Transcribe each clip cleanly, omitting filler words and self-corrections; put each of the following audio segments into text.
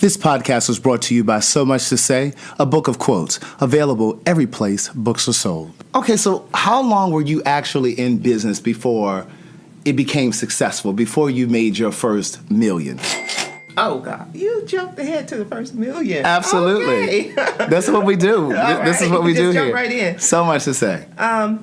This podcast was brought to you by So Much to Say, a book of quotes, available every place books are sold. Okay, so how long were you actually in business before it became successful, before you made your first million? Oh, God. You jumped ahead to the first million. Absolutely. Okay. That's what we do. This is what we do jump here. Right in. So Much to Say. I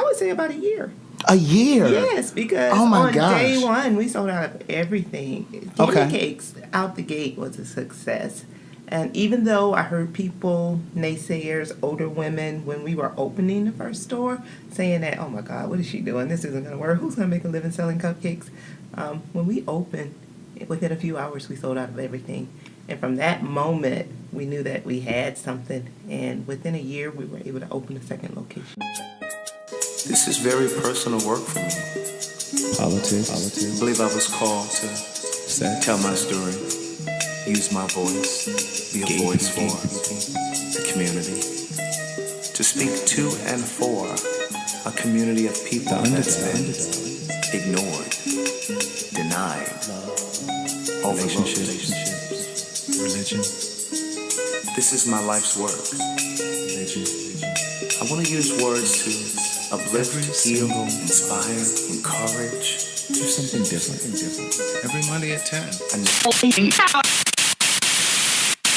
would say about a year. A year? Yes, because on day one, we sold out of everything. Camicakes out the gate was a success. And even though I heard people, naysayers, older women, when we were opening the first store, saying that, oh my God, what is she doing? This isn't going to work. Who's going to make a living selling cupcakes? When we opened, within a few hours, we sold out of everything. And from that moment, we knew that we had something. And within a year, we were able to open a second location. This is very personal work for me. Politics. I believe I was called to tell my story, use my voice, be a voice for the community, to speak to and for a community of people that's been ignored, denied, relationships, religion. This is my life's work. I want to use words to uplift, heal, inspire, encourage. Do something different. Every Monday at 10.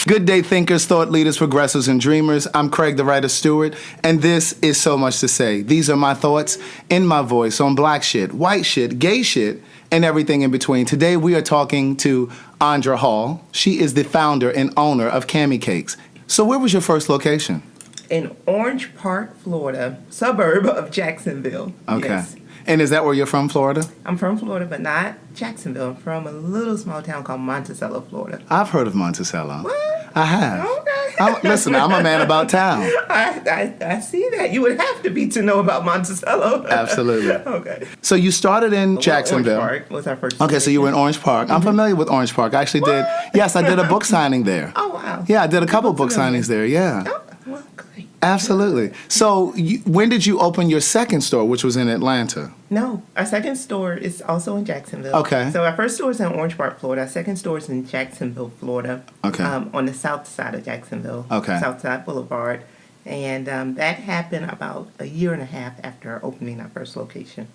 Good day, thinkers, thought leaders, progressives, and dreamers. I'm Craig, the writer Stewart, and this is So Much to Say. These are my thoughts in my voice on black shit, white shit, gay shit, and everything in between. Today we are talking to Andra Hall. She is the founder and owner of Camicakes. So where was your first location? In Orange Park, Florida, suburb of Jacksonville. Okay. Yes. And is that where you're from, Florida? I'm from Florida, but not Jacksonville. I'm from a little small town called Monticello, Florida. I've heard of Monticello. What? I have. Okay. Listen, I'm a man about town. I see that. You would have to be to know about Monticello. Absolutely. Okay. So you started in Jacksonville. Orange Park was our first Okay, so you were in Orange Park. I'm familiar with Orange Park. I actually did. Yes, I did a book signing there. Oh, wow. Yeah, I did a couple book signings there. Yeah. Oh, well, great. Absolutely. So when did you open your second store, which was in Atlanta? No, our second store is also in Jacksonville. Okay. So our first store is in Orange Park, Florida. Our second store is in Jacksonville, Florida. Okay. On the south side of Jacksonville. Okay. South Side Boulevard. And that happened about a year and a half after opening our first location.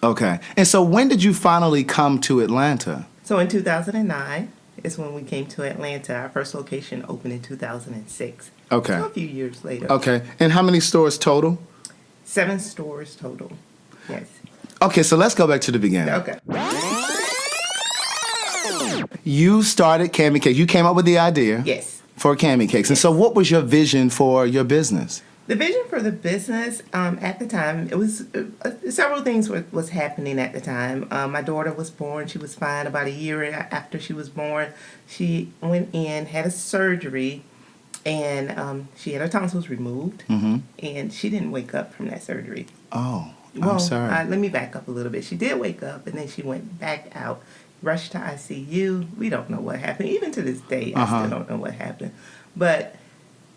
Okay. And so when did you finally come to Atlanta? So in 2009 is when we came to Atlanta. Our first location opened in 2006. Okay. So a few years later. Okay. And how many stores total? 7 stores total. Yes. Okay, so let's go back to the beginning. Okay. You started Camicakes. You came up with the idea. Yes. For Camicakes. And so what was your vision for your business? The vision for the business at the time, it was several things was happening at the time. My daughter was born. She was fine. About a year after she was born, she went in, had a surgery, and she had her tonsils removed, and she didn't wake up from that surgery. Oh, I'm sorry. Let me back up a little bit. She did wake up, and then she went back out, rushed to ICU. We don't know what happened. Even to this day, I still don't know what happened. But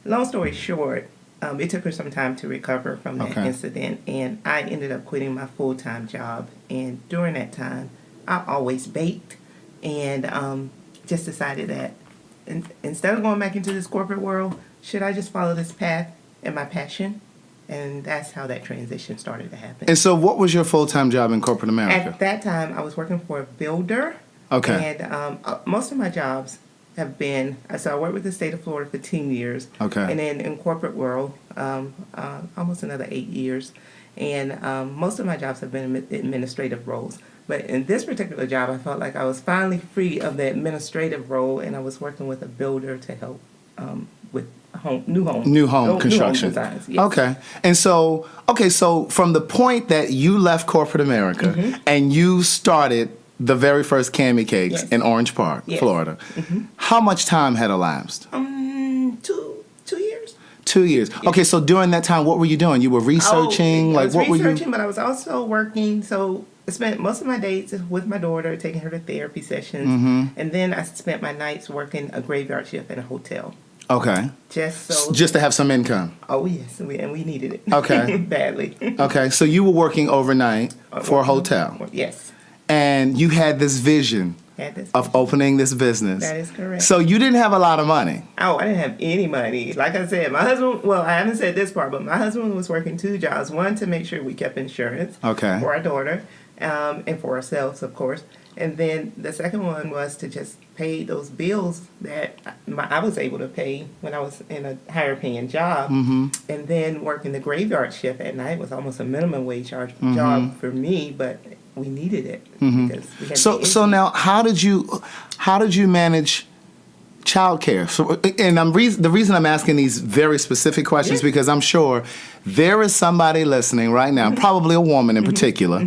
long story short, it took her some time to recover from that incident, and I ended up quitting my full-time job. And during that time, I always baked, and just decided that instead of going back into this corporate world, should I just follow this path and my passion? And that's how that transition started to happen. And so what was your full-time job in corporate America? At that time, I was working for a builder. Okay. And most of my jobs have been, so I worked with the state of Florida for 10 years. Okay. And then in corporate world, almost another 8 years. And most of my jobs have been administrative roles. But in this particular job, I felt like I was finally free of the administrative role, and I was working with a builder to help with new home construction. New home designs, yes. Okay. And so, so from the point that you left corporate America and you started the very first Camicakes in Orange Park, Florida, how much time had elapsed? 2 years. 2 years. Yes. Okay, so during that time, what were you doing? You were researching? I was researching, but I was also working. So I spent most of my days with my daughter, taking her to therapy sessions. And then I spent my nights working a graveyard shift in a hotel. Okay. Just to have some income. Oh, yes. And we needed it. Okay. Badly. Okay, so you were working overnight for a hotel. Yes. And you had this vision Had this of vision. opening this business. That is correct. So you didn't have a lot of money. Oh, I didn't have any money. Like I said, my husband, well, I haven't said this part, but my husband was working 2 jobs. One, to make sure we kept insurance Okay. for our daughter and for ourselves, of course. And then the second one was to just pay those bills that I was able to pay when I was in a higher paying job. Mm-hmm. And then working the graveyard shift at night was almost a minimum wage Mm-hmm. job for me, but we needed it because we had So now, how did you manage childcare? So, and the reason I'm asking these very specific questions Yeah. because I'm sure there is somebody listening right now, probably a woman in particular,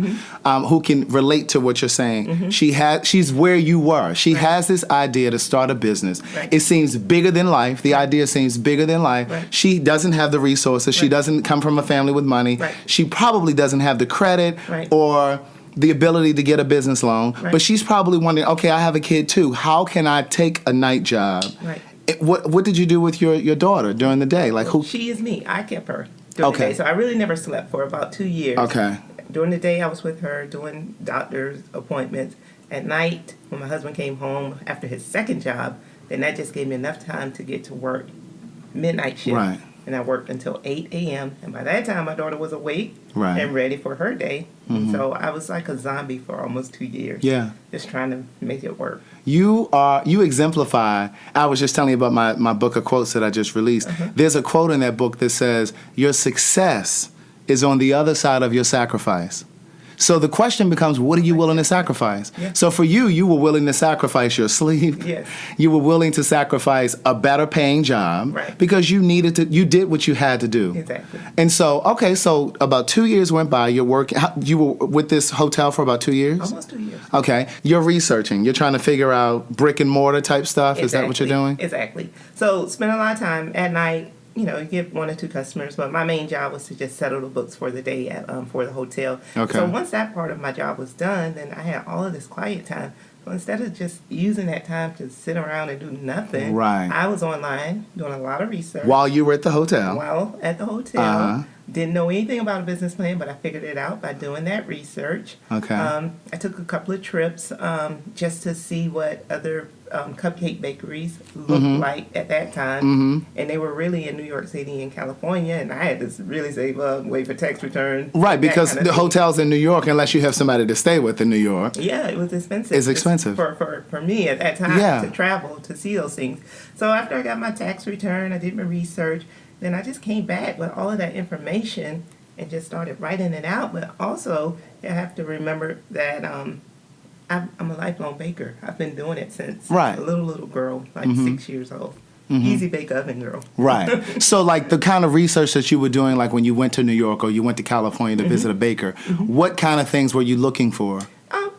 who can relate to what you're saying. She's where you were. She has this idea to start a business. Right. It seems bigger than life. The idea seems bigger than life. Right. She doesn't have the resources. She Right. doesn't come from a family with money. Right. She probably doesn't have the credit Right. or the ability to get a business loan, Right. but she's probably wondering, okay, I have a kid too. How can I take a night job? Right. What did you do with your daughter during the day? Like who? She is me. I kept her during Okay. the day. So I really never slept for about 2 years. Okay. During the day, I was with her doing doctor's appointments. At night, when my husband came home after his second job, then that just gave me enough time to get to work midnight shift. Right. And I worked until 8 a.m. And by that time, my daughter was awake Right. and ready for her day. And so I was like a zombie for almost 2 years. Yeah. Just trying to make it work. You exemplify. I was just telling you about my book of quotes that I just released. There's a quote in that book that says, "Your success is on the other side of your sacrifice." So the question becomes, what are you willing to sacrifice? Yeah. So for you were willing to sacrifice your sleep. Yes. You were willing to sacrifice a better paying job Right. because you did what you had to do. Exactly. And so, okay, so about 2 years went by. You were with this hotel for about 2 years? Almost 2 years. Okay. You're researching. You're trying to figure out brick and mortar type stuff. Is that what you're doing? Exactly. So spend a lot of time at night. You get 1 or 2 customers, but my main job was to just settle the books for the day for the hotel. Okay. So once that part of my job was done, then I had all of this quiet time. So instead of just using that time to sit around and do nothing, Right. I was online doing a lot of research. While you were at the hotel. While at the hotel. Uh-huh. Didn't know anything about a business plan, but I figured it out by doing that research. Okay. I took a couple of trips just to see what other cupcake bakeries looked like at that time. And they were really in New York City and California, and I had to really save up, wait for tax return. Right, that because kind of the thing. hotel's in New York, unless you have somebody to stay with in New York. Yeah, it was expensive. It's expensive. For me at that time Yeah. to travel to see those things. So after I got my tax return, I did my research. Then I just came back with all of that information and just started writing it out. But also, you have to remember that I'm a lifelong baker. I've been doing it since Right. a little girl, like 6 years old. Easy bake oven girl. Right. So, like, the kind of research that you were doing, like when you went to New York or you went to California to visit a baker, what kind of things were you looking for?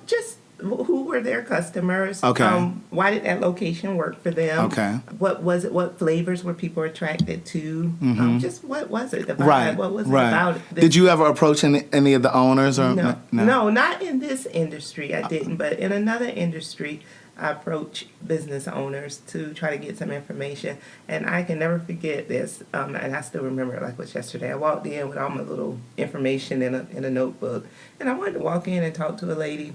Just who were their customers? Okay. Why did that location work for them? Okay. What was it? What flavors were people attracted to? Just what was it? The vibe? Right. What was right. it about? Did you ever approach any of the owners? Or No, not in this industry. I didn't, but in another industry, I approached business owners to try to get some information. And I can never forget this, and I still remember it like it was yesterday. I walked in with all my little information in a notebook, and I wanted to walk in and talk to a lady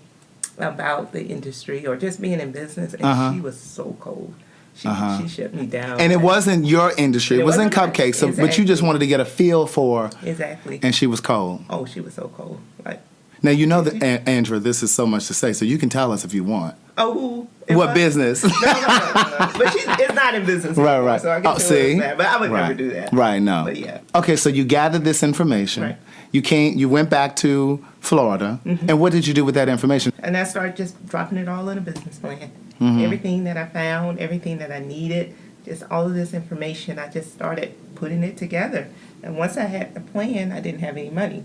about the industry or just being in business, and she was so cold. She shut me down. And it wasn't your industry. It wasn't wasn't cupcakes. So, exactly. but you just wanted to get a feel for. Exactly. And she was cold. Oh, she was so cold. Like, Now, you know that, Andra, this is so much to say, so you can tell us if you want. oh, What business? No. But it's not in business Right, anymore, right. So I get Oh, to see? that. But I would Right. never do that. Right, no. But yeah. Okay, so you gathered this information. Right. You went back to Florida. And what did you do with that information? And I started just dropping it all in a business plan. Mm-hmm. Everything that I found, everything that I needed, just all of this information, I just started putting it together. And once I had the plan, I didn't have any money.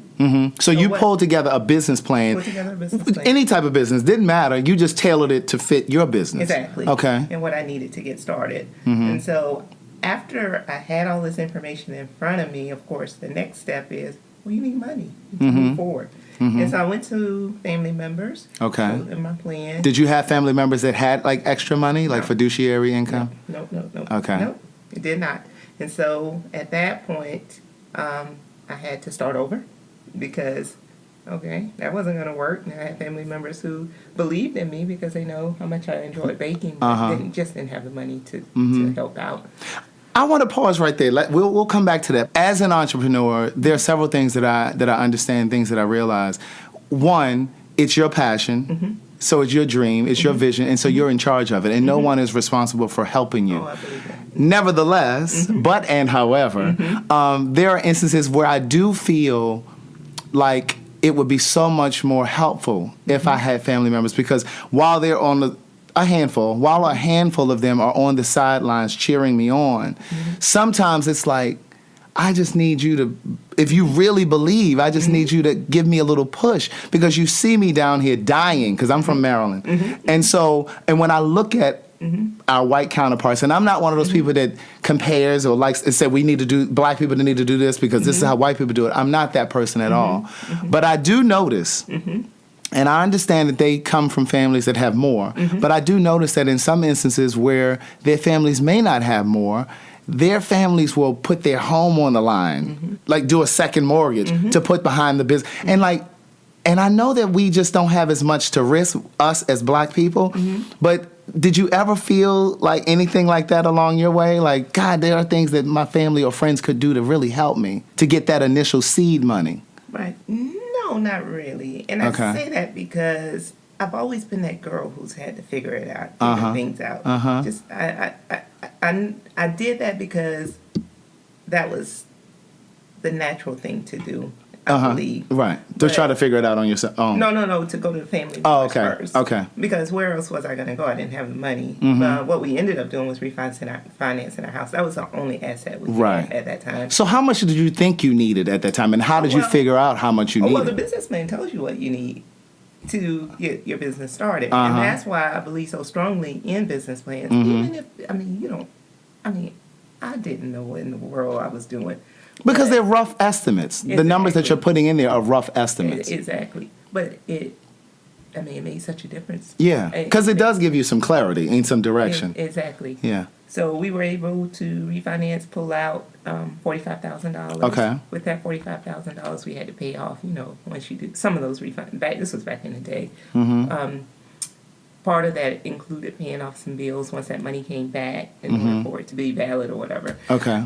So you what- pulled together a business plan. Put together a business plan. Any type of business, didn't matter. You just tailored it to fit your business. Exactly. Okay. And what I needed to get started. And so after I had all this information in front of me, of course, the next step is, well, you need money to move forward. And so I went to family members. Okay. showed them my plan. Did you have family members that had like extra money, like No. fiduciary income? No. Okay. No, it did not. And so at that point, I had to start over because Okay, that wasn't going to work. And I had family members who believed in me because they know how much I enjoyed baking, but didn't have the money to help out. I want to pause right there. We'll come back to that. As an entrepreneur, there are several things that I understand, things that I realize. One, it's your passion. So it's your dream, it's your vision, and so you're in charge of it, and no one is responsible for helping you. Oh, I believe that. Nevertheless, but and however, there are instances where I do feel like it would be so much more helpful if I had family members, because while they're on a handful of them are on the sidelines cheering me on, sometimes it's like, I just need you to, if you really believe, I just need you to give me a little push, because you see me down here dying, because I'm from Maryland. And when I look at our white counterparts, and I'm not one of those people that compares or likes and said black people need to do this because this is how white people do it. I'm not that person at all. But I do notice, and I understand that they come from families that have more, but I do notice that in some instances where their families may not have more, their families will put their home on the line, like do a second mortgage to put behind the business. And I know that we just don't have as much to risk, us as black people, but did you ever feel like anything like that along your way? Like, God, there are things that my family or friends could do to really help me to get that initial seed money. Right. No, not really. And I say that because I've always been that girl who's had to figure it out, figure things out. Just I did that because that was the natural thing to do, I believe. Right. To try to figure it out on your own. No, to go to the family first. Okay. Because where else was I going to go? I didn't have the money. What we ended up doing was refinancing our house. That was the only asset we had at that time. So how much did you think you needed at that time, and how did you figure out how much you needed? Well, the business plan tells you what you need to get your business started. And that's why I believe so strongly in business plans. Even if, I didn't know what in the world I was doing. Because they're rough estimates. The numbers that you're putting in there are rough estimates. Exactly. But it made such a difference. Yeah, because it does give you some clarity and some direction. Exactly. Yeah. So we were able to refinance, pull out $45,000. Okay. With that $45,000, we had to pay off, once you do some of those this was back in the day. Part of that included paying off some bills once that money came back in order for it to be valid or whatever. Okay.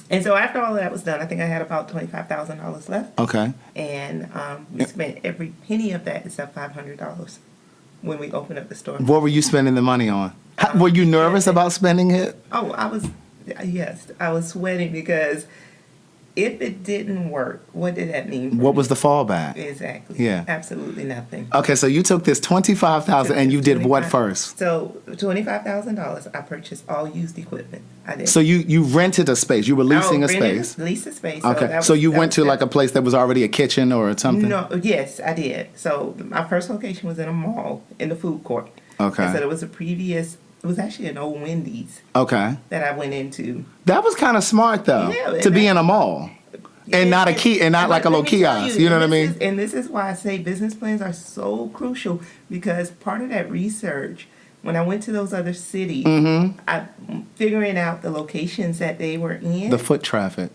And so after all of that was done, I think I had about $25,000 left. Okay. And we spent every penny of that except $500 when we opened up the store. What were you spending the money on? Were you nervous about spending it? Oh, yes, I was sweating because if it didn't work, what did that mean? What was the fallback? Exactly. Yeah. Absolutely nothing. Okay, so you took this $25,000 and you did what first? So $25,000, I purchased all used equipment. I did. So you rented a space. You were leasing a space. Leased a space. Okay. So you went to like a place that was already a kitchen or something? No. Yes, I did. So my first location was in a mall in the food court. Okay. And so there was it was actually an old Wendy's. Okay. That I went into. That was kind of smart though. Yeah, to be in a mall. And not like a little kiosk. You know what I mean? And this is why I say business plans are so crucial, because part of that research, when I went to those other cities, I figuring out the locations that they were in. The foot traffic.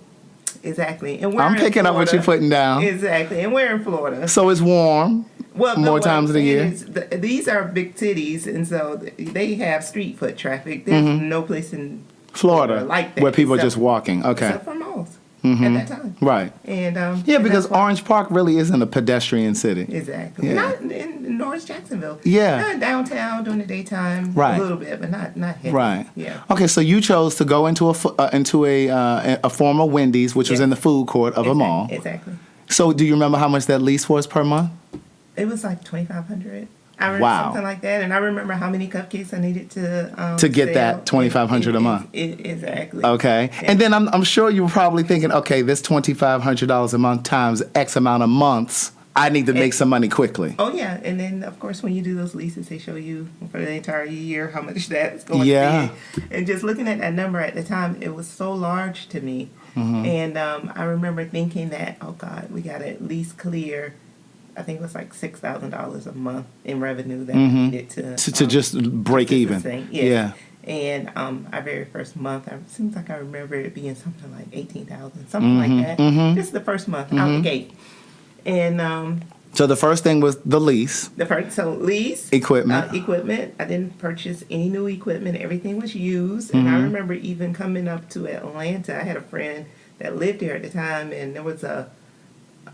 Exactly. And I'm picking up what you're putting down. Exactly. And we're in Florida. So it's warm. Well, more times of the year. These are big cities, and so they have street foot traffic. There's no place in Florida like that, where people are just walking. Okay. Except for malls at that time. Right. And because Orange Park really isn't a pedestrian city. Exactly. Yeah. Not in North Jacksonville. Yeah. Not downtown during the daytime. Right. A little bit, but not heavy. Right. Yeah. Okay, so you chose to go into a former Wendy's, which was in the food court of a mall. Exactly. So do you remember how much that lease was per month? It was like $2,500. I remember something like that, and I remember how many cupcakes I needed to get that $2,500 a month. Exactly. Okay, and then I'm sure you were probably thinking, okay, this $2,500 a month times X amount of months, I need to make some money quickly. Oh yeah, and then of course when you do those leases, they show you for the entire year how much that's going to be. And just looking at that number at the time, it was so large to me, and I remember thinking that, oh God, we got to at least clear. I think it was like $6,000 a month in revenue that we needed to just break even. Yes. Yeah. And our very first month, it seems like I remember it being something like $18,000, something like that. Just the first month out the gate. And So the first thing was the lease. lease Equipment. equipment. I didn't purchase any new equipment. Everything was used. And I remember even coming up to Atlanta. I had a friend that lived here at the time, and there was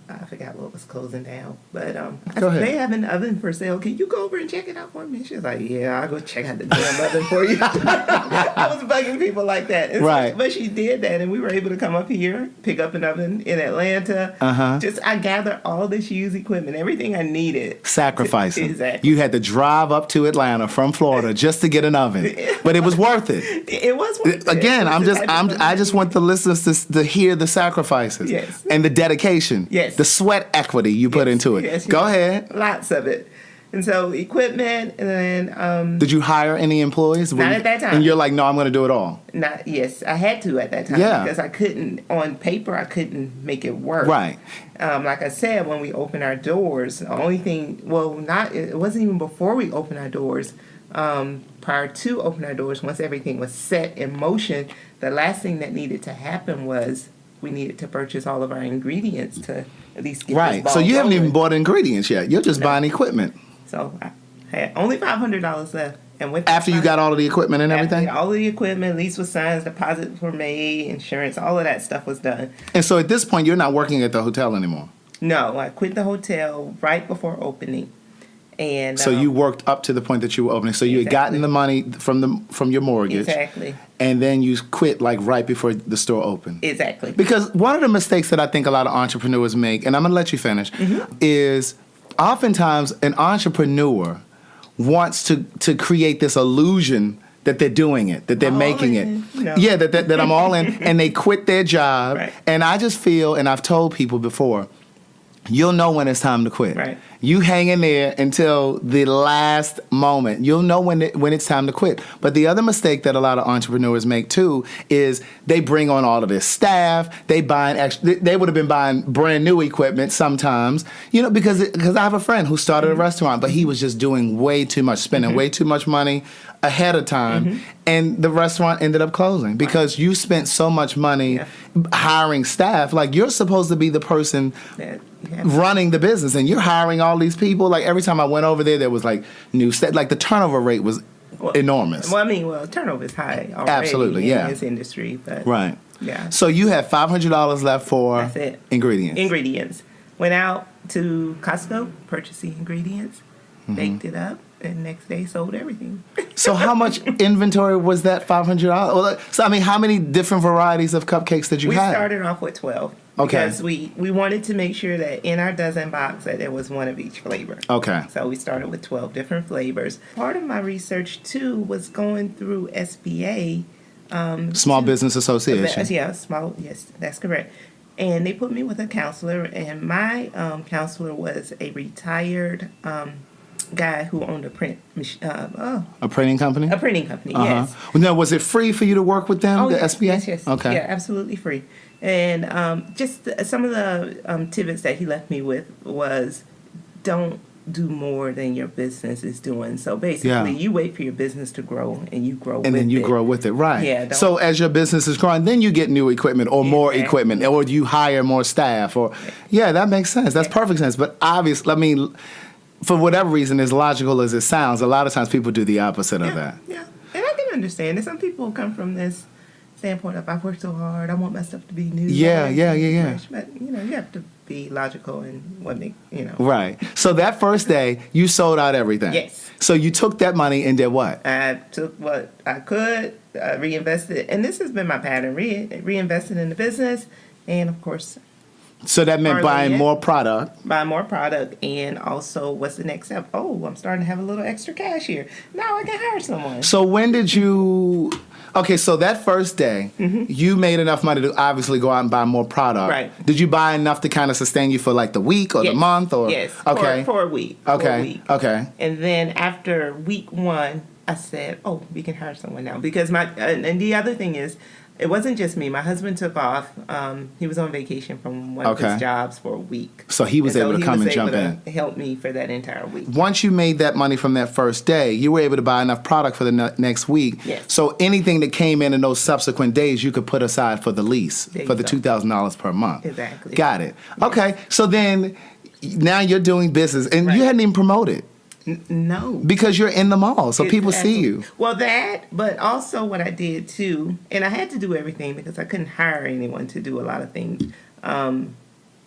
I forgot what was closing down, but Go ahead. they have an oven for sale. Can you go over and check it out for me? She was like, yeah, I'll go check out the damn oven for you. I was bugging people like that. And Right. but she did that, and we were able to come up here, pick up an oven in Atlanta. I gathered all this used equipment, everything I needed. Sacrificing. Exactly. You had to drive up to Atlanta from Florida just to get an oven, but it was worth it. It was worth it. Again, I just want the listeners to hear the sacrifices Yes. and the dedication, Yes. the sweat equity you put into it. Yes, Go ahead. Lots of it. And so equipment, and then Did you hire any employees? Not at that time. And you're like, no, I'm going to do it all. yes, I had to at that time Yeah. because I couldn't on paper. I couldn't make it work. Right. Like I said, when we opened our doors, the only thing, it wasn't even before we opened our doors. Prior to opening our doors, once everything was set in motion, the last thing that needed to happen was we needed to purchase all of our ingredients to at least get this Right. ball So you haven't rolling. even bought ingredients yet. You're just No. buying equipment. So I had only $500 left, and with After you got all of the equipment and everything? all of the equipment, lease was signed, deposits were made, insurance, all of that stuff was done. And so at this point, you're not working at the hotel anymore. No, I quit the hotel right before opening, and So you worked up to the point that you were opening. So you had gotten the money from your mortgage. exactly, And then you quit like right before the store opened. exactly. Because one of the mistakes that I think a lot of entrepreneurs make, and I'm going to let you finish, is oftentimes an entrepreneur wants to create this illusion that they're doing it, that they're All making in. it. No. Yeah, that I'm all in. And they quit their job. Right. And I just feel, and I've told people before, you'll know when it's time to quit. Right. You hang in there until the last moment. You'll know when it's time to quit. But the other mistake that a lot of entrepreneurs make too is they bring on all of this staff. They would have been buying brand new equipment sometimes, because I have a friend who started a restaurant, but he was just doing way too much, spending way too much money ahead of time, and the restaurant ended up closing because you spent so much money hiring staff. Like, you're supposed to be the person running the business, and you're hiring all these people. Like, every time I went over there was like new staff. Like, the turnover rate was enormous. Turnover is high already Absolutely, in yeah. this industry, but Right. yeah. So you had $500 left for That's it. ingredients. Ingredients. Went out to Costco, purchased the ingredients, baked it up, and next day sold everything. So how much inventory was that $500? Well, so I mean, how many different varieties of cupcakes did you We have? started off with 12. Okay. Because we wanted to make sure that in our dozen box that there was one of each flavor. Okay. So we started with 12 different flavors. Part of my research too was going through SBA. Small Business Association. Yes, that's correct. And they put me with a counselor, and my counselor was a retired guy who owned a printing company. A printing company? Yes. Now, was it free for you to work with them, the SBA? Yes. Okay. Yeah, absolutely free. And just some of the tidbits that he left me with was, don't do more than your business is doing. So basically, you wait for your business to grow, and you grow with it. And then you grow with it, right. Yeah, so as your business is growing, then you get new equipment or more equipment, or you hire more staff. Yeah, that makes sense. That's perfect sense. But obviously, I mean, for whatever reason, as logical as it sounds, a lot of times people do the opposite of that. Yeah, and I can understand that some people come from this standpoint of, I've worked so hard, I want my stuff to be new. Yeah. Fresh. But, you have to be logical and Right. So that first day, you sold out everything. Yes. So you took that money and did what? I took what I could, reinvested, and this has been my pattern, reinvested in the business, and of course, So that meant buying more product. buy more product, and also, what's the next step? Oh, I'm starting to have a little extra cash here. Now I can hire someone. So when did you... Okay, so that first day, you made enough money to obviously go out and buy more product. Right. Did you buy enough to kind of sustain you for like the week or the month? Or Yes. Okay. For a week. Okay. For a week. Okay. And then after week 1, I said, "Oh, we can hire someone now." Because and the other thing is, it wasn't just me. My husband took off. He was on vacation from one of his jobs for a week. So he was able to come and jump in. Help me for that entire week. Once you made that money from that first day, you were able to buy enough product for the next week. Yes. So anything that came in those subsequent days, you could put aside for the lease, There for you the go. $2,000 per month. Exactly. Got it. Okay. So then now you're doing business, and Right. you hadn't even promoted No. because you're in the mall, so people see you. Well, that, but also what I did too, and I had to do everything because I couldn't hire anyone to do a lot of things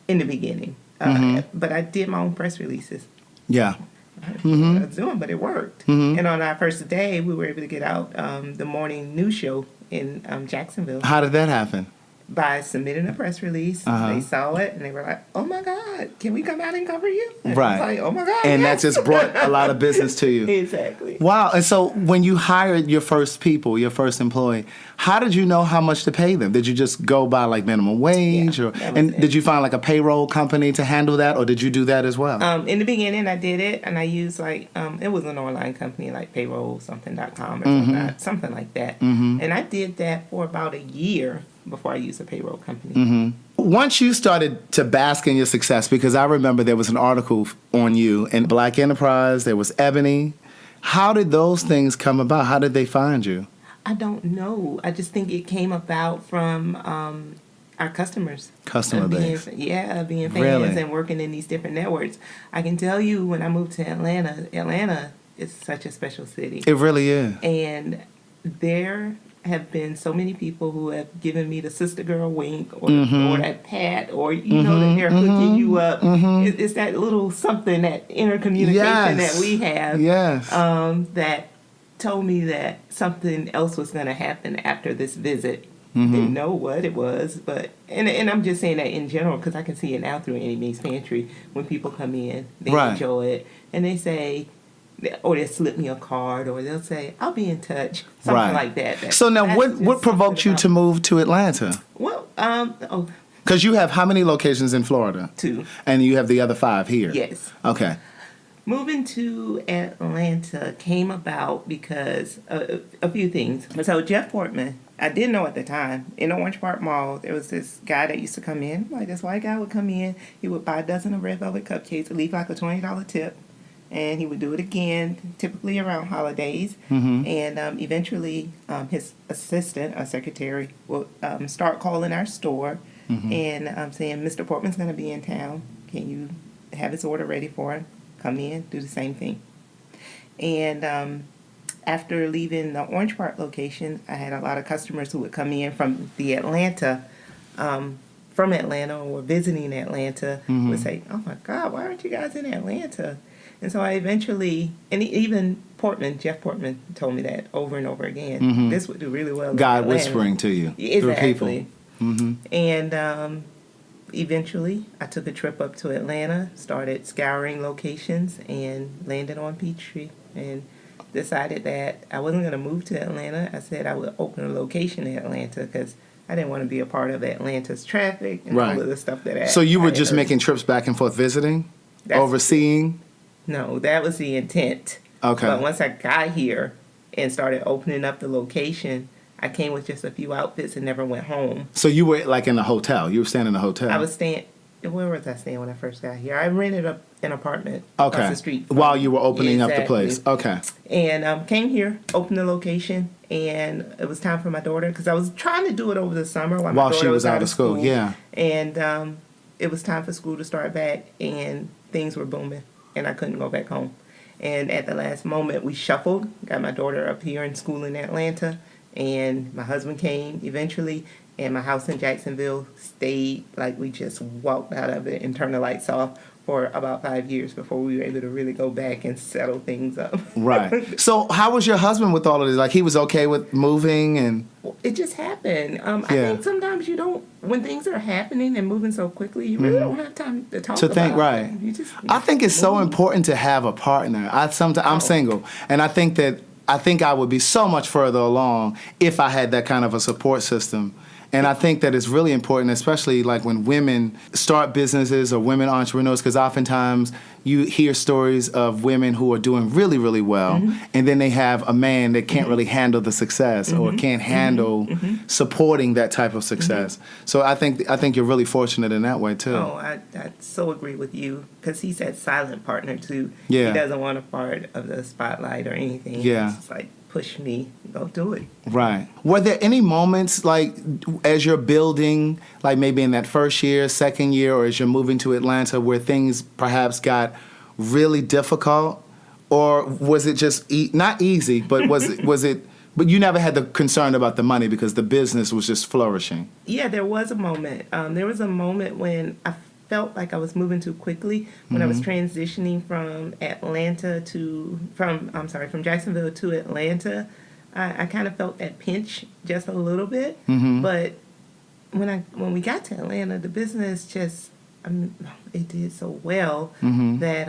in the beginning. But I did my own press releases. Yeah. I was doing, but it worked. And on our first day, we were able to get out the morning news show in Jacksonville How did that happen? by submitting a press release. They saw it and they were like, "Oh my God, can we come out and cover you?" And I was like, "Oh my God!" And yes. that just brought a lot of business to you. Exactly. Wow. And so when you hired your first people, your first employee, how did you know how much to pay them? Did you just go by like minimum wage, Yeah, or that was and it. did you find like a payroll company to handle that, or did you do that as well? In the beginning, I did it, and I used like it was an online company like payrollsomething.com or something like that. And I did that for about a year before I used a payroll company. Once you started to bask in your success, because I remember there was an article on you in Black Enterprise, there was Ebony. How did those things come about? How did they find you? I don't know. I just think it came about from our customers. Customer being, base. Yeah, being fans Really? and working in these different networks. I can tell you when I moved to Atlanta is such a special city. It really is. And there have been so many people who have given me the sister girl wink or that pat or you know that they're hooking you up. It's that little something, that inner communication Yes. that we have Yes. that told me that something else was going to happen after this visit. Didn't know what it was, but and I'm just saying that in general because I can see it now through Annie's Pantry. When people come in, they Right. enjoy it, and they say, or they'll slip me a card, or they'll say, "I'll be in touch," something Right. like that. So now, That's what just provoked you something to about- move to Atlanta? Well, Because you have how many locations in Florida? 2. And you have the other 5 here? Yes. Okay. Moving to Atlanta came about because a few things. So Jeff Portman, I didn't know at the time, in the Orange Park Mall, there was this guy that used to come in. Like this white guy would come in, he would buy a dozen of red velvet cupcakes, leave like a $20 tip, and he would do it again, typically around holidays. And eventually his assistant, a secretary, will start calling our store and saying, "Mr. Portman's going to be in town. Can you have his order ready for him? Come in, do the same thing." And after leaving the Orange Park location, I had a lot of customers who would come in from the Atlanta, from Atlanta or visiting Atlanta, would say, "Oh my God, why aren't you guys in Atlanta?" And so I eventually, and even Jeff Portman told me that over and over again. This would do really well in God Atlanta. whispering to you through Exactly. people. And eventually, I took a trip up to Atlanta, started scouring locations, and landed on Peachtree. And decided that I wasn't going to move to Atlanta. I said I would open a location in Atlanta because I didn't want to be a part of Atlanta's traffic and Right. all of the stuff that So you I were had just heard. making trips back and forth visiting? That's- Overseeing? No, that was the intent. Okay. But once I got here and started opening up the location, I came with just a few outfits and never went home. So you were like in a hotel. You were staying in a hotel. I was staying. Where was I staying when I first got here? I rented an apartment okay. across the street. from- While you were opening up the Exactly. place. Okay. And came here, opened the location, and it was time for my daughter because I was trying to do it over the summer while my While daughter she was out of school, yeah. And it was time for school to start back, and things were booming, and I couldn't go back home. And at the last moment, we shuffled, got my daughter up here in school in Atlanta, and my husband came eventually, and my house in Jacksonville stayed like we just walked out of it and turned the lights off for about 5 years before we were able to really go back and settle things up. Right. So how was your husband with all of this? Like he was okay with moving and It just happened. I Yeah. think sometimes you don't, when things are happening and moving so quickly, you really don't have time to talk to about think it. right. You just I think it's so move. important to have a partner. I'm single, and I think I would be so much further along if I had that kind of a support system. And I think that it's really important, especially like when women start businesses or women entrepreneurs, because oftentimes you hear stories of women who are doing really, really well, and then they have a man that can't really handle the success or can't handle supporting that type of success. So I think you're really fortunate in that way too. Oh, I so agree with you because he's that silent partner too. Yeah. He doesn't want a part of the spotlight or anything. Yeah. It's just like pushed me, go do it. Right. Were there any moments, like, as you're building, like maybe in that first year, second year, or as you're moving to Atlanta, where things perhaps got really difficult? Or was it just not easy, but was it? But you never had the concern about the money because the business was just flourishing. Yeah, there was a moment. There was a moment when I felt like I was moving too quickly when I was transitioning from from Jacksonville to Atlanta. I kind of felt that pinch just a little bit. But when we got to Atlanta, the business just it did so well that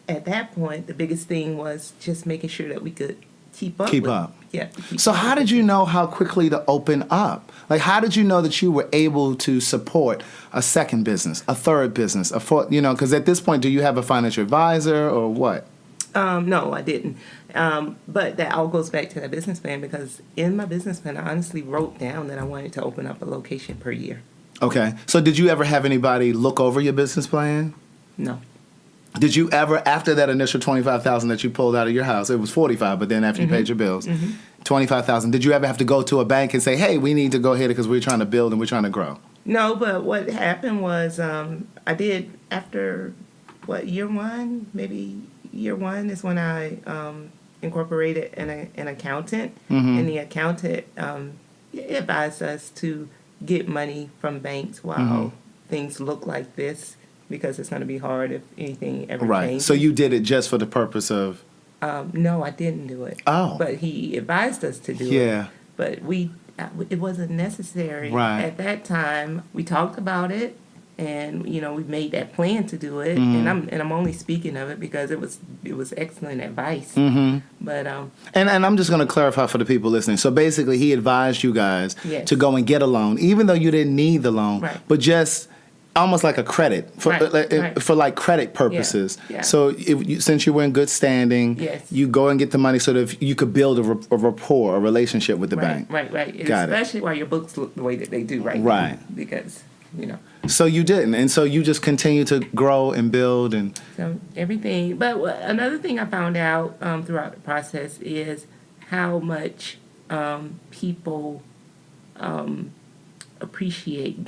at that point the biggest thing was just making sure that we could keep up. Yeah. So how did you know how quickly to open up? Like, how did you know that you were able to support a second business, a third business, a fourth? You know, because at this point, do you have a financial advisor or what? No, I didn't. But that all goes back to that business plan, because in my business plan, I honestly wrote down that I wanted to open up a location per year. Okay. So did you ever have anybody look over your business plan? No. Did you ever, after that initial $25,000 that you pulled out of your house, it was $45,000, but then after you paid your bills, $25,000, did you ever have to go to a bank and say, hey, we need to go ahead because we're trying to build and we're trying to grow? No, but what happened was I did after, year one? Maybe year one is when I incorporated an accountant, and the accountant advised us to get money from banks while things look like this, because it's going to be hard if anything ever changes. So you did it just for the purpose of... No, I didn't do it. Oh. But he advised us to do it. But it wasn't necessary. Right. At that time, we talked about it, and we made that plan to do it. And I'm only speaking of it because it was excellent advice. But And I'm just going to clarify for the people listening. So basically, he advised you guys Yes. to go and get a loan, even though you didn't need the loan, Right. but just almost like a credit for Right. for like credit purposes. Yeah. So since you were in good standing, Yes. you go and get the money so that you could build a rapport, a relationship with the bank. Right. Got it. Especially while your books look the way that they do right now. Right. Because, So you didn't, and so you just continue to grow and build and... So everything. But another thing I found out throughout the process is how much people appreciate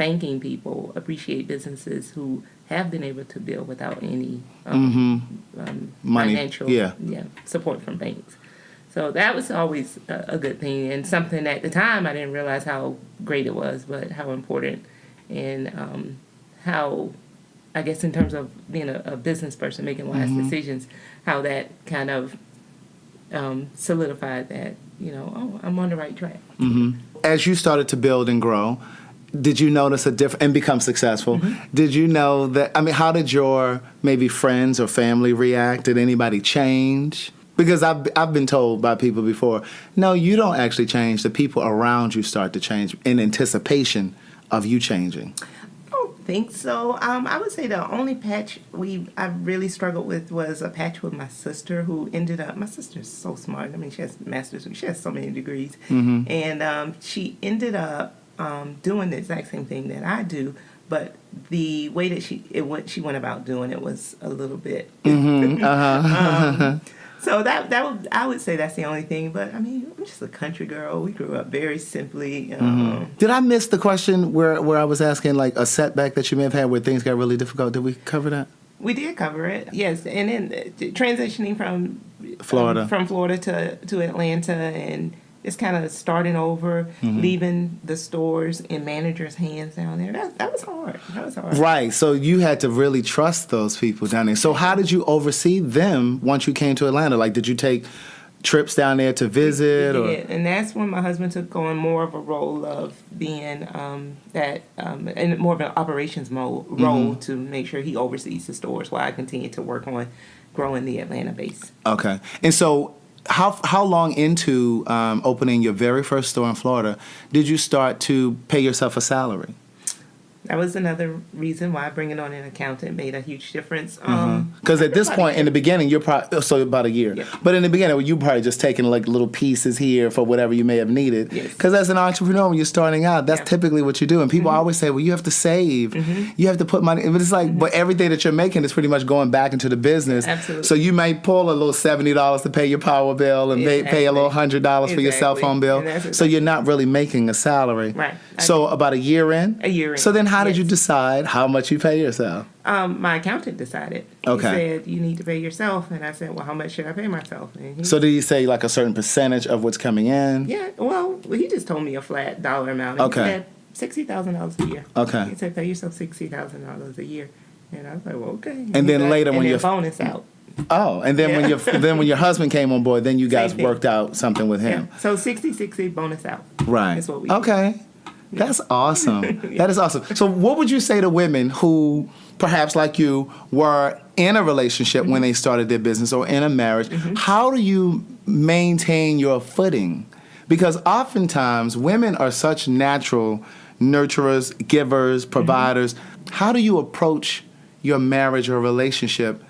businesses who have been able to build without any Money. financial support from banks. So that was always a good thing, and something at the time I didn't realize how great it was, but how important, and how, I guess, in terms of being a business person, making wise decisions, how that kind of solidified that, I'm on the right track. As you started to build and grow, did you notice a difference and become successful? Did you know that, how did your maybe friends or family react? Did anybody change? Because I've been told by people before, no, you don't actually change. The people around you start to change in anticipation of you changing. I don't think so. I would say the only patch I really struggled with was a patch with my sister, who ended up, my sister's so smart. She has master's, she has so many degrees. And she ended up doing the exact same thing that I do, but the way that she went about doing it was a little bit. So I would say that's the only thing. But I'm just a country girl. We grew up very simply. Did I miss the question where I was asking like a setback that you may have had where things got really difficult? Did we cover that? We did cover it, yes. And then transitioning from Florida to Atlanta, and just kind of starting over, leaving the stores in managers' hands down there. That was hard. Right. So you had to really trust those people down there. So how did you oversee them once you came to Atlanta? Like, did you take trips down there to visit? We did. And that's when my husband took on more of a role of being in more of an operations role to make sure he oversees the stores while I continue to work on growing the Atlanta base. Okay. And so how long into opening your very first store in Florida did you start to pay yourself a salary? That was another reason why bringing on an accountant made a huge difference. Because Because at this point, in the beginning, you're probably, so about a year. Yeah. But in the beginning, you probably just taking like little pieces here for whatever you may have needed. Yes. Because as an entrepreneur, when you're starting out, that's typically what you do. And people always say, well, you have to save. You have to put money. But it's like, but everything that you're making is pretty much going back into the business. Absolutely. So you might pull a little $70 to pay your power bill and pay a little $100 for your cell phone bill. So you're not really making a salary. Right. So about a year in? A year in. So then how did you Yes. decide how much you pay yourself? My accountant decided. Okay. He said, you need to pay yourself. And I said, well, how much should I pay myself? And he, So did he say like a certain percentage of what's coming in? yeah, well, he just told me a flat dollar amount. And Okay. He said $60,000 a year. Okay. He said, pay yourself $60,000 a year. And I was like, well, okay. And then later when you're you're- bonus out. Oh, and then when your husband came on board, then you guys Same thing. worked out something with Yeah. him. So 60 bonus out. Right. That's what we do. Okay. That's awesome. That is awesome. So what would you say to women who perhaps like you were in a relationship when they started their business or in a marriage? How do you maintain your footing? Because oftentimes women are such natural nurturers, givers, providers. How do you approach your marriage or relationship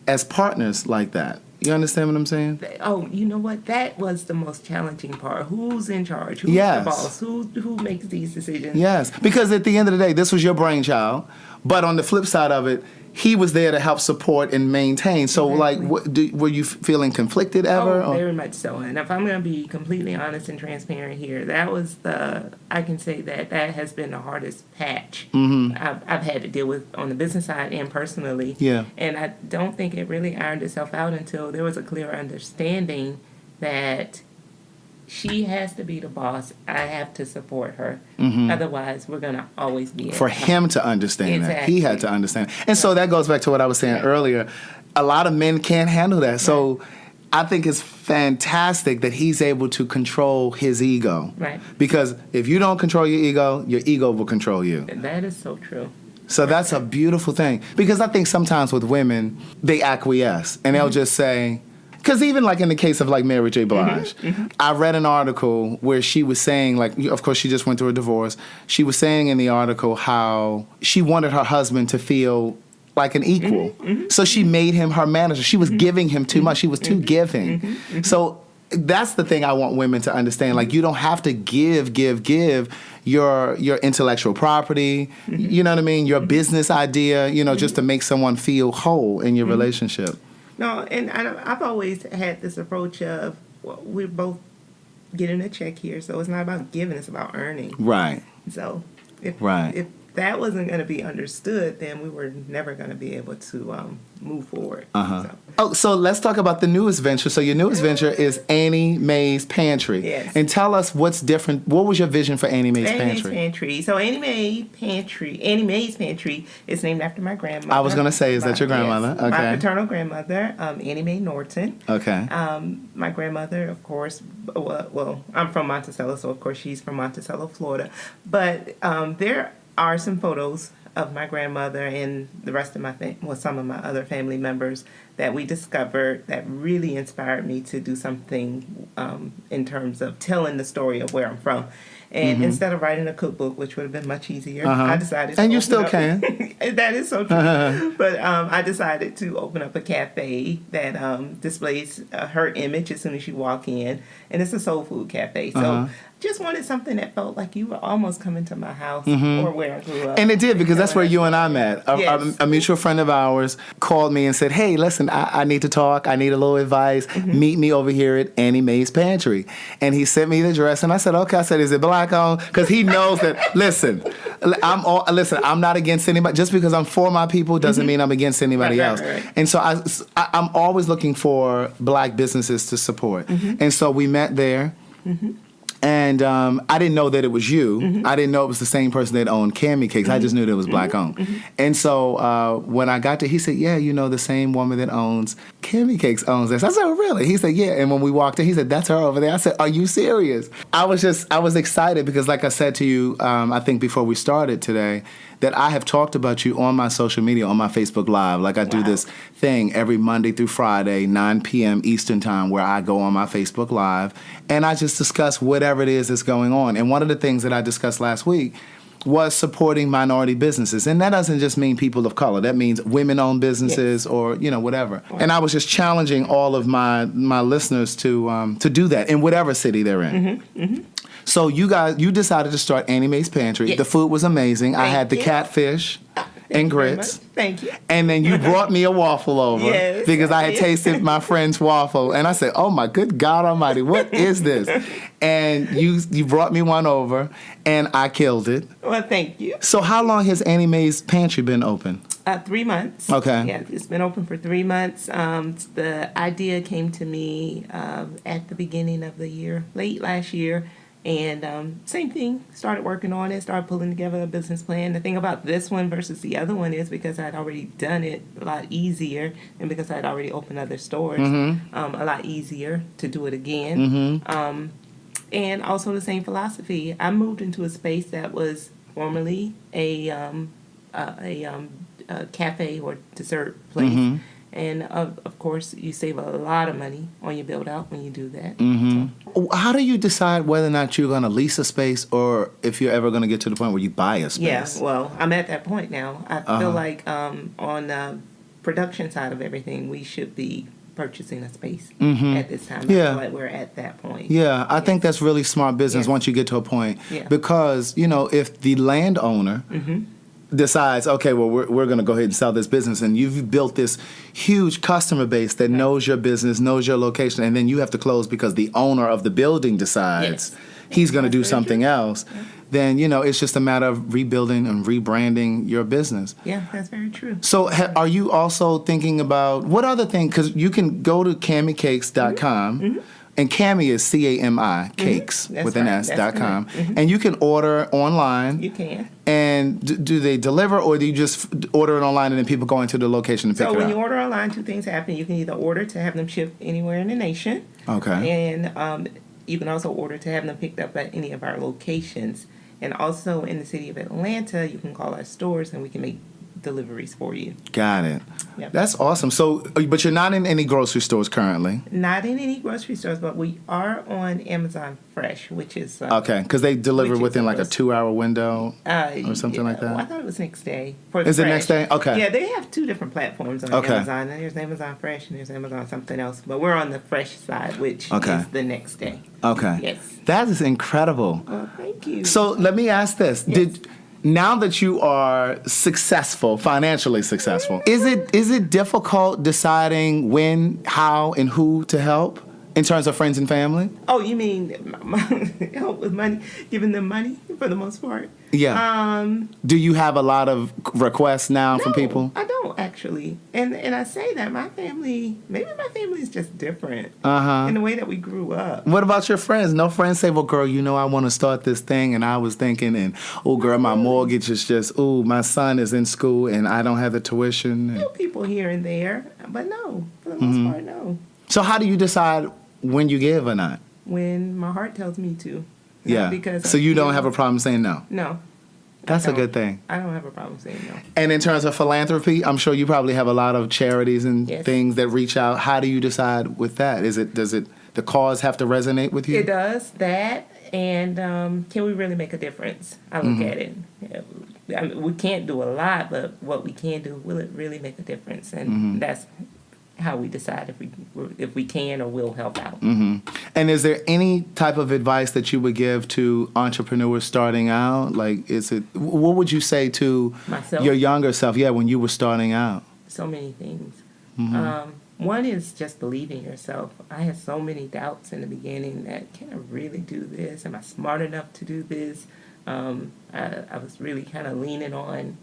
as partners like that? You understand what I'm saying? Oh, you know what? That was the most challenging part. Who's in charge? Who's Yes. the boss? Who makes these decisions? Yes, because at the end of the day, this was your brainchild. But on the flip side of it, he was there to help support and maintain. So, like, were you feeling conflicted ever? Oh, very much so. And if I'm going to be completely honest and transparent here, that was I can say that has been the hardest patch I've had to deal with on the business side and personally. Yeah. And I don't think it really ironed itself out until there was a clear understanding that she has to be the boss. I have to support her. Otherwise, we're going to always be For him to understand that. He had to Exactly. understand. And so that goes back to what I was saying earlier. A lot of men can't handle that. So I think it's fantastic that he's able to control his ego. Right. Because if you don't control your ego will control you. That is so true. So that's a beautiful thing. Because I think sometimes with women, they acquiesce and they'll just say, because even like in the case of like Mary J. Blige, I read an article where she was saying, like, of course she just went through a divorce. She was saying in the article how she wanted her husband to feel like an equal. So she made him her manager. She was giving him too much. She was too giving. So that's the thing I want women to understand. Like, you don't have to give your intellectual property, you know what I mean, your business idea, just to make someone feel whole in your relationship. No, and I've always had this approach of, well, we're both getting a check here, so it's not about giving, it's about earning. Right. So if Right. that wasn't going to be understood, then we were never going to be able to move forward. So let's talk about the newest venture. So your newest venture is Annie Mae's Pantry. Yes. And tell us what's different. What was your vision for Annie Mae's Annie Mae's Pantry? Pantry. So Annie Mae's Pantry is named after my grandmother. I was gonna say, is that your grandmother? Yes, Okay. My paternal grandmother, Annie Mae Norton. Okay. My grandmother, of course, well, I'm from Monticello, so of course she's from Monticello, Florida. But there are some photos of my grandmother and the rest of my some of my other family members that we discovered that really inspired me to do something in terms of telling the story of where I'm from. And instead of writing a cookbook, which would have been much easier, I decided to And you open still up- can. That is so true. But I decided to open up a cafe that displays her image as soon as you walk in. And it's a soul food cafe. So just wanted something that felt like you were almost coming to my house or where I grew up. And it did, because that's where you and I met. Yes. A mutual friend of ours called me and said, hey, listen, I need to talk. I need a little advice. Meet me over here at Annie Mae's Pantry. And he sent me the address, and I said, okay. I said, is it black owned? Because he knows that, listen, I'm not against anybody. Just because I'm for my people doesn't mean I'm against anybody Right, else. right. And so I'm always looking for black businesses to support. And so we met there. And I didn't know that it was you. I didn't know it was the same person that owned Camicakes. I just knew that it was black owned. And so when I got there, he said, yeah, the same woman that owns Camicakes owns this. I said, oh, really? He said, yeah. And when we walked in, he said, that's her over there. I said, are you serious? I was excited because, like I said to you, I think before we started today, that I have talked about you on my social media, on my Facebook Live. Like, I do this thing every Monday through Friday, 9 p.m. Eastern Time, where I go on my Facebook Live and I just discuss whatever it is that's going on. And one of the things that I discussed last week was supporting minority businesses. And that doesn't just mean people of color. That means women-owned businesses or, whatever. And I was just challenging all of my listeners to do that in whatever city they're in. So you decided to start Annie Mae's Pantry. Yes. The food was amazing. I had the you. catfish and you very grits. much. Thank you. And then you brought me a waffle over Yes, because I had did. tasted my friend's waffle. And I said, oh, my good God almighty, what is this? And you brought me one over, and I killed it. Well, thank you. So how long has Annie Mae's Pantry been open? 3 months. Okay. Yeah, it's been open for 3 months. The idea came to me at the beginning of the year, late last year. And same thing, started working on it, started pulling together a business plan. The thing about this one versus the other one is because I'd already done it a lot easier, and because I'd already opened other stores, a lot easier to do it again. And also the same philosophy. I moved into a space that was formerly a cafe or dessert place. And of course, you save a lot of money on your build out when you do that. So, How do you decide whether or not you're going to lease a space or if you're ever going to get to the point where you buy a space? yeah, well, I'm at that point now. I feel like on the production side of everything, we should be purchasing a space at this time. Yeah. I feel like we're at that point. Yeah, I think that's really smart business Yes. once you get to a point. Yeah. Because, if the landowner decides, okay, well, we're going to go ahead and sell this business, and you've built this huge customer base that knows your business, knows your location, and then you have to close because the owner of the building decides Yes. he's going to do That's very something true. else, then, it's just a matter of rebuilding and rebranding your business. Yeah, that's very true. So are you also thinking about what other thing? Because you can go to Camicakes.com, and Cami is C-A-M-I, cakes That's with an right. S, That's .com. correct. And you can order online. You can. And do they deliver, or do you just order it online and then people go into the location to pick So it when up? you order online, two things happen. You can either order to have them shipped anywhere in the nation. Okay. And you can also order to have them picked up at any of our locations. And also in the city of Atlanta, you can call our stores and we can make deliveries for you. Got it. Yep. That's awesome. So, but you're not in any grocery stores currently? Not in any grocery stores, but we are on Amazon Fresh, which is... Okay, because they deliver Which is within like a gross. 2-hour window or something like that? Well, I thought it was next day. For Is it Fresh. next day? Okay. Yeah, they have two different platforms on Okay. Amazon. There's Amazon Fresh and there's Amazon something else. But we're on the Fresh side, which Okay. is the next day. Okay. Yes. That is incredible. Well, thank you. So let me ask this: Yes. Now that you are successful, financially successful, is it difficult deciding when, how, and who to help in terms of friends and family? Oh, you mean help with money, giving them money for the most part? Yeah. Do you have a lot of requests now from No, people? I don't actually. And I say that my family is just different Uh-huh. in the way that we grew up. What about your friends? No friends say, well, girl, I want to start this thing, and I was thinking, and, oh, girl, my mortgage is just, oh, my son is in school, and I don't have the tuition. Few people here and there, but no, for the most part, no. So how do you decide when you give or not? When my heart tells me to. Not Yeah. Because So I you don't feel- have a problem saying no? No. That's I a good don't. thing. I don't have a problem saying no. And in terms of philanthropy, I'm sure you probably have a lot of charities and Yes. things that reach out. How do you decide with that? Does the cause have to resonate with you? It does that, and can we really make a difference? I look at it. I mean, we can't do a lot, but what we can do, will it really make a difference? And that's how we decide if we can or will help out. And is there any type of advice that you would give to entrepreneurs starting out? Like, what would you say to Myself? your younger self? Yeah, when you were starting out. So many things. One is just believing yourself. I had so many doubts in the beginning that, can I really do this? Am I smart enough to do this? I was really kind of leaning on,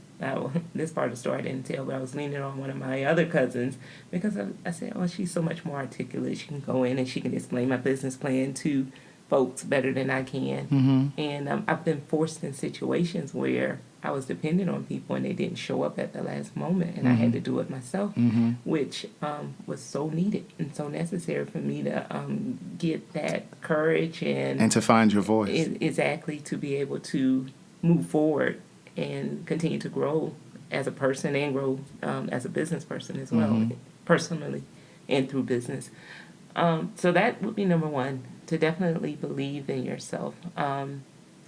this part of the story I didn't tell, but I was leaning on one of my other cousins because I said, oh, she's so much more articulate. She can go in and she can explain my business plan to folks better than I can. And I've been forced in situations where I was dependent on people and they didn't show up at the last moment, and I had to do it myself, which was so needed and so necessary for me to get that courage and To find your voice. exactly to be able to move forward and continue to grow as a person and grow as a business person as well, personally and through business. So that would be number one, to definitely believe in yourself.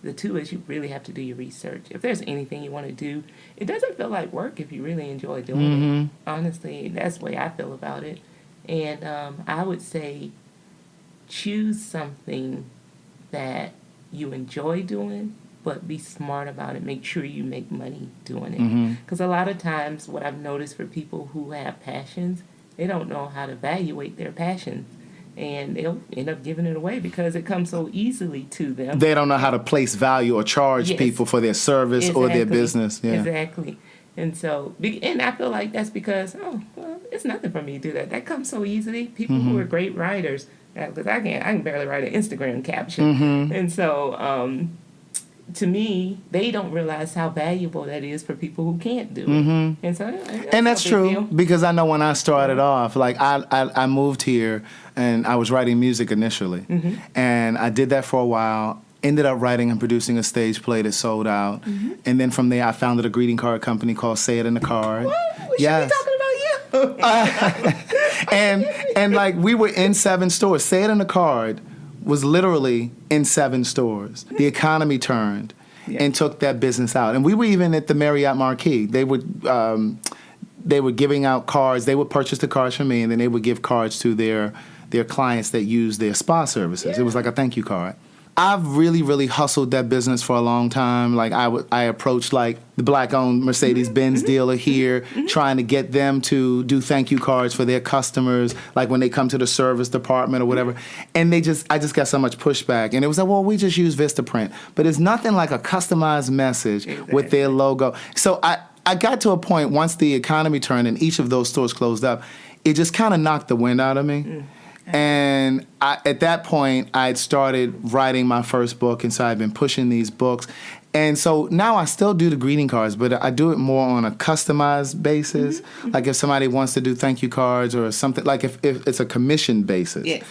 the two is you really have to do your research. If there's anything you want to do, it doesn't feel like work if you really enjoy doing it. Honestly, that's the way I feel about it. And I would say choose something that you enjoy doing, but be smart about it. Make sure you make money doing it. Because a lot of times what I've noticed for people who have passions, they don't know how to evaluate their passions. And they'll end up giving it away because it comes so easily to them. They don't know how to place value or charge Yes. people for their service or their business. Yeah. Exactly. And so, and I feel like that's because, it's nothing for me to do that. That comes so easily. People who are great writers, because I can barely write an Instagram caption. And so, to me, they don't realize how valuable that is for people who can't do it. And so, And that's no big true deal. because I know when I started off, like I moved here and I was writing music initially, and I did that for a while. Ended up writing and producing a stage play that sold out, and then from there I founded a greeting card company called Say It in the Card. What? We should be talking about you. and like we were in 7 stores. Say It in the Card was literally in 7 stores. The economy turned and took that business out, and we were even at the Marriott Marquis. They were giving out cards. They would purchase the cards from me, and then they would give cards to their clients that used their spa services. It was like a thank you card. I've really, really hustled that business for a long time. Like I approached like the black-owned Mercedes-Benz dealer here, trying to get them to do thank you cards for their customers, like when they come to the service department or whatever. And I just got so much pushback. And it was like, well, we just use Vistaprint. But it's nothing like a customized message with their logo. So I got to a point once the economy turned and each of those stores closed up, it just kind of knocked the wind out of me. And at that point, I'd started writing my first book, and so I've been pushing these books. And so now I still do the greeting cards, but I do it more on a customized basis. Like if somebody wants to do thank you cards or something, like if it's a commission basis. Yes.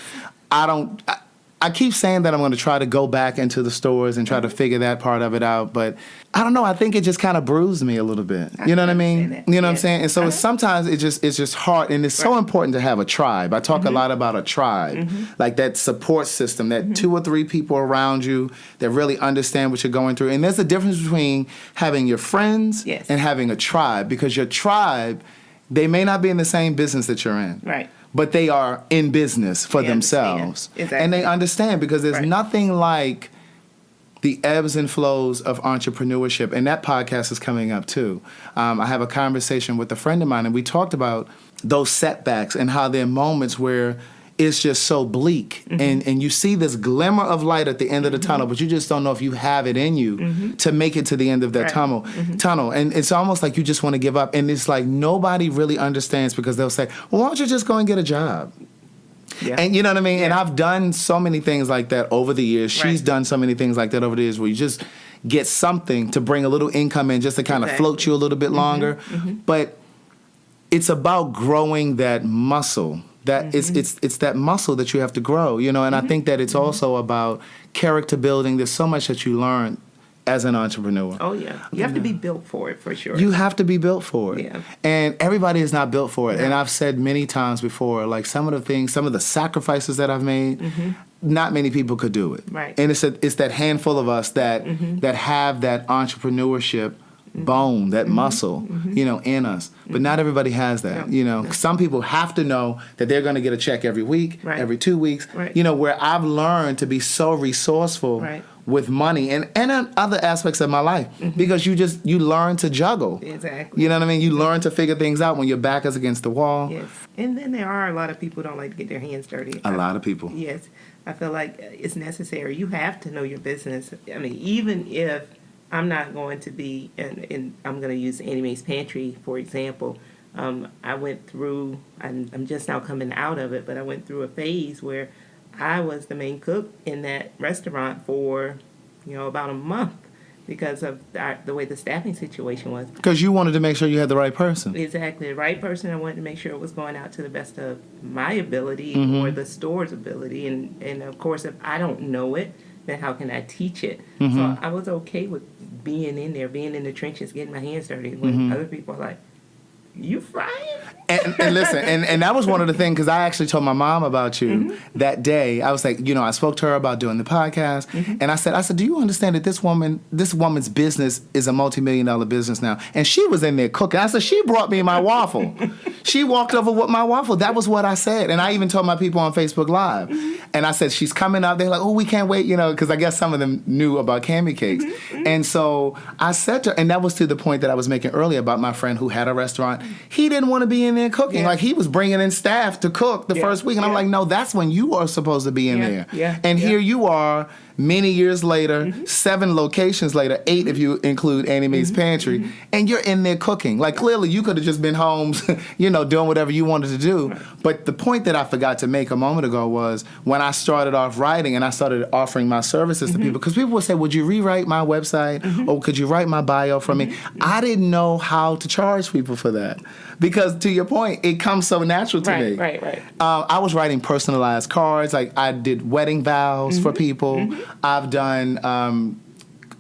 I keep saying that I'm going to try to go back into the stores and try to figure that part of it out, but I don't know. I think it just kind of bruised me a little bit. You know what I mean? You know what I'm saying? And so sometimes it's just hard, and it's so important to have a tribe. I talk a lot about a tribe, like that support system, that 2 or 3 people around you that really understand what you're going through. And there's a difference between having your friends and having a tribe, because your tribe, they may not be in the same business that you're in. Right. But they are in business for themselves. Exactly. And they understand, because there's nothing like the ebbs and flows of entrepreneurship. And that podcast is coming up too. I have a conversation with a friend of mine, and we talked about those setbacks and how there are moments where it's just so bleak. And you see this glimmer of light at the end of the tunnel, but you just don't know if you have it in you to make it to the end of that tunnel. And it's almost like you just want to give up. And it's like nobody really understands, because they'll say, well, why don't you just go and get a job? Yeah. And you know what I mean? Yeah. And I've done so many things like that over the years. She's done so many things like that over the years, where you just get something to bring a little income in, just to kind of float you a little bit longer. But it's about growing that muscle. That it's that muscle that you have to grow, you know. And I think that it's also about character building. There's so much that you learn as an entrepreneur. Oh yeah, you have to be built for it, for sure. You have to be built for it. Yeah. And everybody is not built for it. And I've said many times before, like some of the sacrifices that I've made, not many people could do it. Right. And it's that handful of us that have that entrepreneurship bone, that muscle, you know, in us. But not everybody has that, you know. Some people have to know that they're going to get a check every week, every 2 weeks, you know, where I've learned to be so resourceful with money and in other aspects of my life, because you learn to juggle. Exactly. You know what I mean? You learn to figure things out when your back is against the wall. Yes. And then there are a lot of people who don't like to get their hands dirty. A lot of people. Yes. I feel like it's necessary. You have to know your business. I mean, even if I'm not going to be, and I'm going to use Annie Mae's Pantry, for example. I went through, I'm just now coming out of it, but I went through a phase where I was the main cook in that restaurant for, you know, about a month because of the way the staffing situation was. Because you wanted to make sure you had the right person. Exactly, the right person. I wanted to make sure it was going out to the best of my ability or the store's ability. And of course, if I don't know it, then how can I teach it? So I was okay with being in there, being in the trenches, getting my hands dirty when other people are like, you frying? And listen, and that was one of the things, because I actually told my mom about you that day. I was like, I spoke to her about doing the podcast, and I said, do you understand that this woman's business is a multi-million-dollar business now? And she was in there cooking. I said, she brought me my waffle. She walked over with my waffle. That was what I said. And I even told my people on Facebook Live. And I said, she's coming up. They're like, oh, we can't wait, because I guess some of them knew about Camicakes. And so I said to her, and that was to the point that I was making earlier about my friend who had a restaurant. He didn't want to be in there cooking. Yeah. Like, he was bringing in staff to cook the first week. And I'm like, no, that's when you are supposed to be in there. Yeah. And Yeah. here you are, many years later, 7 locations later, 8 if you include Annie Mae's Pantry, and you're in there cooking. Like, clearly you could have just been home, doing whatever you wanted to do. Right. But the point that I forgot to make a moment ago was when I started off writing and I started offering my services to people, because people would say, would you rewrite my website? Or could you write my bio for me? I didn't know how to charge people for that. Because to your point, it comes so natural to me. Right. I was writing personalized cards. Like, I did wedding vows for people. I've done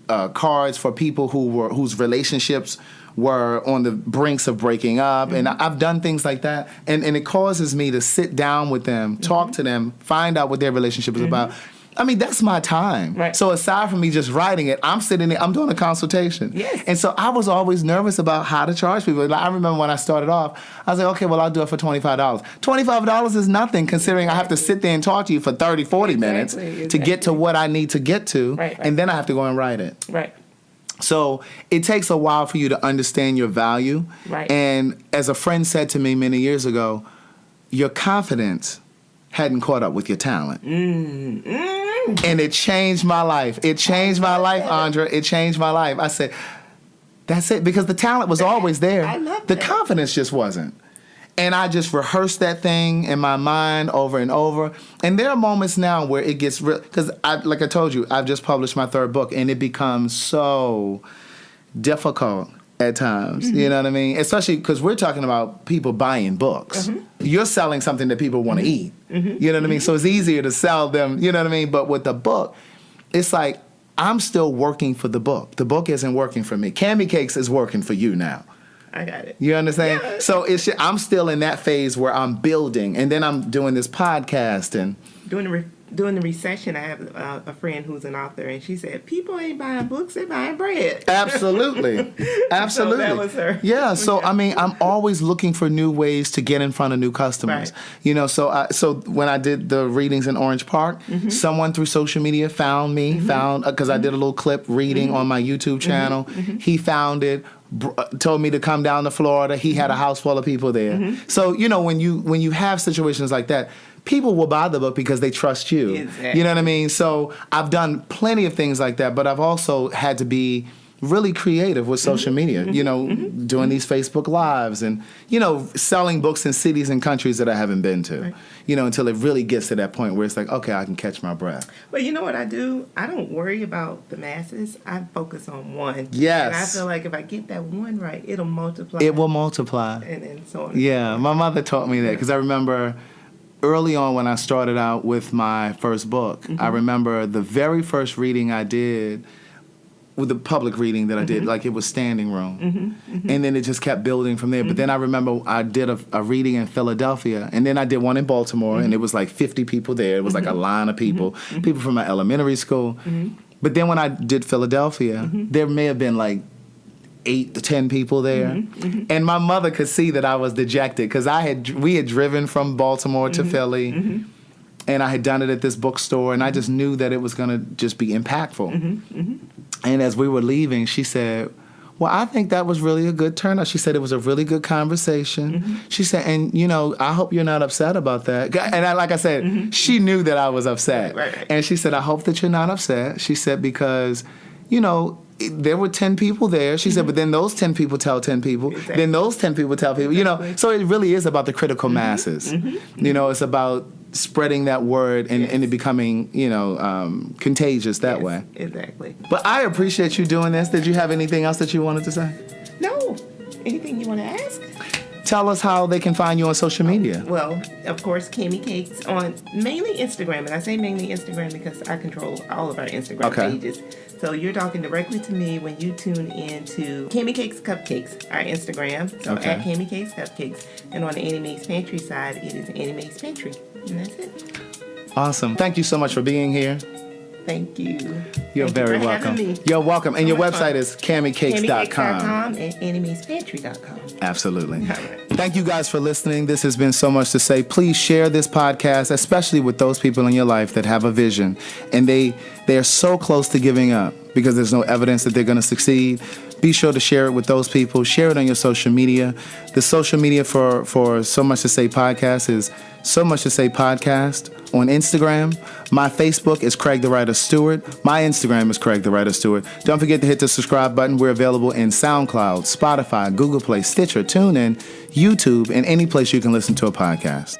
cards for people whose relationships were on the brinks of breaking up, and I've done things like that, and it causes me to sit down with them, talk to them, find out what their relationship is about. I mean, that's my time. Right. So aside from me just writing it, I'm sitting there, I'm doing a consultation. Yes. And so I was always nervous about how to charge people. Like, I remember when I started off, I was like, okay, well, I'll do it for $25. $25 is nothing, considering I have to sit there and talk to you for 30, 40 minutes to get to what I need to get to, and then I have to go and write it. Right. So it takes a while for you to understand your value. Right. And as a friend said to me many years ago, your confidence hadn't caught up with your talent. And it changed my life. It changed my life, Andra. It changed my life. I said, that's it. Because the talent was always there. I love the that. confidence just wasn't. And I just rehearsed that thing in my mind over and over. And there are moments now where it gets real. Because, like I told you, I've just published my 3rd book, and it becomes so difficult at times. You know what I mean? Especially because we're talking about people buying books. You're selling something that people want to eat. You know what I mean? So it's easier to sell them, you know what I mean? But with the book, it's like I'm still working for the book. The book isn't working for me. Camicakes is working for you now. I got it. You understand? Yeah. So I'm still in that phase where I'm building, and then I'm doing this podcast and During the recession, I have a friend who's an author, and she said, people ain't buying books, they're buying bread. Absolutely. So that was her. Yeah, so I mean, I'm always looking for new ways to get in front of new customers. Right. So when I did the readings in Orange Park, someone through social media found me, because I did a little clip reading on my YouTube channel. He found it, told me to come down to Florida. He had a house full of people there. So, when you have situations like that, people will buy the book because they trust you. Exactly. You know what I mean? So I've done plenty of things like that, but I've also had to be really creative with social media, doing these Facebook Lives and, selling books in cities and countries that I haven't been to, Right. Until it really gets to that point where it's like, okay, I can catch my breath. But you know what I do? I don't worry about the masses. I focus on one. Yes. And I feel like if I get that one right, it'll multiply. It will multiply. And so on. Yeah, my mother taught me that because I remember early on when I started out with my first book, I remember the very first reading I did, with the public reading that I did, like it was standing room. And then it just kept building from there. But then I remember I did a reading in Philadelphia, and then I did one in Baltimore, and it was like 50 people there. It was like a line of people, people from my elementary school. But then when I did Philadelphia, there may have been like 8 to 10 people there. And my mother could see that I was dejected because we had driven from Baltimore to Philly, and I had done it at this bookstore, and I just knew that it was going to just be impactful. And as we were leaving, she said, well, I think that was really a good turnout. She said it was a really good conversation. She said, and, I hope you're not upset about that. And like I said, she knew that I was upset. Right. And she said, I hope that you're not upset. She said, because, there were 10 people there. She said, but then those 10 people tell 10 people. Exactly. Then those 10 people tell people. So it really is about the critical masses. It's about spreading that word and it becoming, contagious that way. Exactly. But I appreciate you doing this. Did you have anything else that you wanted to say? No. Anything you want to ask? tell us how they can find you on social media. Well, of course, Camicakes on mainly Instagram. And I say mainly Instagram because I control all of our Instagram pages. So you're talking directly to me when you tune in to Camicakes Cupcakes, our Instagram. So at Camicakes Cupcakes. And on the Annie Mae's Pantry side, it is Annie Mae's Pantry. And that's it. Awesome. Thank you so much for being here. Thank you. You're Thank very you for welcome. having me. You're welcome. And So your much website fun. is camicakes.com. Camicakes.com and AnnieMae'sPantry.com. Absolutely. All right. Thank you guys for listening. This has been So Much to Say. Please share this podcast, especially with those people in your life that have a vision and they are so close to giving up because there's no evidence that they're going to succeed. Be sure to share it with those people. Share it on your social media. The social media for So Much to Say podcast is So Much to Say podcast on Instagram. My Facebook is Craig the Writer Stewart. My Instagram is Craig the Writer Stewart. Don't forget to hit the subscribe button. We're available in SoundCloud, Spotify, Google Play, Stitcher, TuneIn, YouTube, and any place you can listen to a podcast.